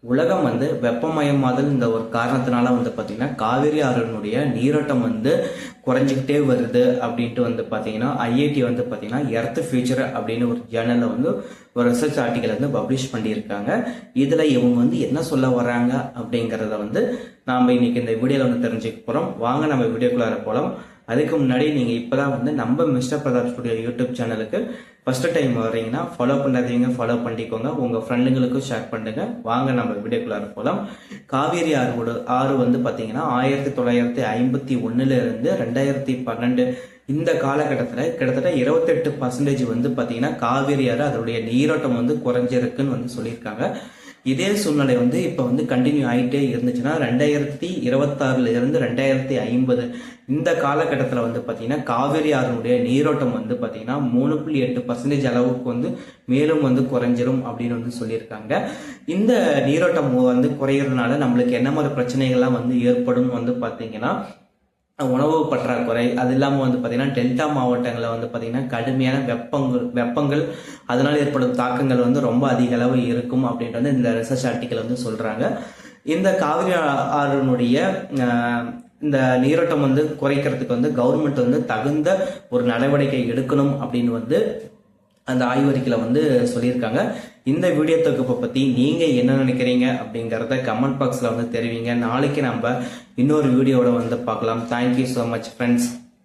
உலகம் வெப்பமயமாதல் இந்த ஒரு காரணத்தினால பார்த்தீங்கன்னா காவிரி ஆறினுடைய நீரோட்டம் குறைஞ்சிக்கிட்டே வருது அப்படின்ட்டு பார்த்தீங்கன்னா ஐஐடி பார்த்தீங்கன்னா எர்த் ஃபியூச்சர் அப்படின்னு ஒரு ஜேர்னலில் ஒரு ரிசர்ச் ஆர்டிக்கல் பப்ளிஷ் பண்ணியிருக்காங்க. இதில் இவங்க என்ன சொல்ல வராங்க அப்படிங்கிறத நாம் இன்னைக்கு இந்த வீடியோவில் தெரிஞ்சுக்க போகிறோம். வாங்க நம்ம வீடியோக்குள்ளார போகலாம். அதுக்கு முன்னாடி நீங்கள் இப்போ தான் நம்ம மிஸ்டர் பிரதாப் ஸ்டுடியோ யூடியூப் சேனலுக்கு ஃபர்ஸ்ட் டைம் வர்றீங்கன்னா ஃபாலோ பண்ணாதீங்க, ஃபாலோ பண்ணிக்கோங்க, உங்கள் ஃப்ரெண்டுங்களுக்கும் ஷேர் பண்ணுங்க. வாங்க நம்ம வீடியோக்குள்ளார போகலாம். காவேரி ஆறு பார்த்தீங்கன்னா 1951 இருந்து 2012 இந்த காலகட்டத்தில் கிட்டத்தட்ட 28% பார்த்தீங்கன்னா காவேரி ஆறு அதனுடைய நீரோட்டம் குறைஞ்சிருக்குன்னு சொல்லியிருக்காங்க. இதே சூழ்நிலை இப்போ கண்டினியூ ஆகிட்டே இருந்துச்சுன்னா 2026 இருந்து 2050 இந்த காலகட்டத்தில் பார்த்தீங்கன்னா காவிரி ஆறுனுடைய நீரோட்டம் பார்த்தீங்கன்னா 3.8% அளவுக்கு மேலும் குறைஞ்சிரும் அப்படின்னு சொல்லியிருக்காங்க. இந்த நீரோட்டம் குறையிறதுனால நம்மளுக்கு என்ன மாதிரி பிரச்சனைகள்லாம் ஏற்படும் பார்த்தீங்கன்னா உணவு பற்றாக்குறை, அது இல்லாமல் பார்த்தீங்கன்னா டெல்டா மாவட்டங்களில் பார்த்தீங்கன்னா கடுமையான வெப்பங்கள் அதனால் ஏற்படும் தாக்கங்கள் ரொம்ப அதிக அளவு இருக்கும் அப்படின்ட்டு இந்த ரிசர்ச் ஆர்டிக்கல் சொல்கிறாங்க. இந்த காவிரி ஆறுனுடைய இந்த நீரோட்டம் குறைக்கிறதுக்கு கவர்மெண்ட் தகுந்த ஒரு நடவடிக்கை எடுக்கணும் அப்படின்னு அந்த ஆய்வறிக்கையில் சொல்லியிருக்காங்க. இந்த வீடியோ தொகுப்பை பற்றி நீங்கள் என்ன நினைக்கிறீங்க அப்படிங்கிறத கமெண்ட் பாக்ஸில் தெரிவிங்க. நாளைக்கு நம்ம இன்னொரு வீடியோவோட பார்க்கலாம். Thank you so much friends.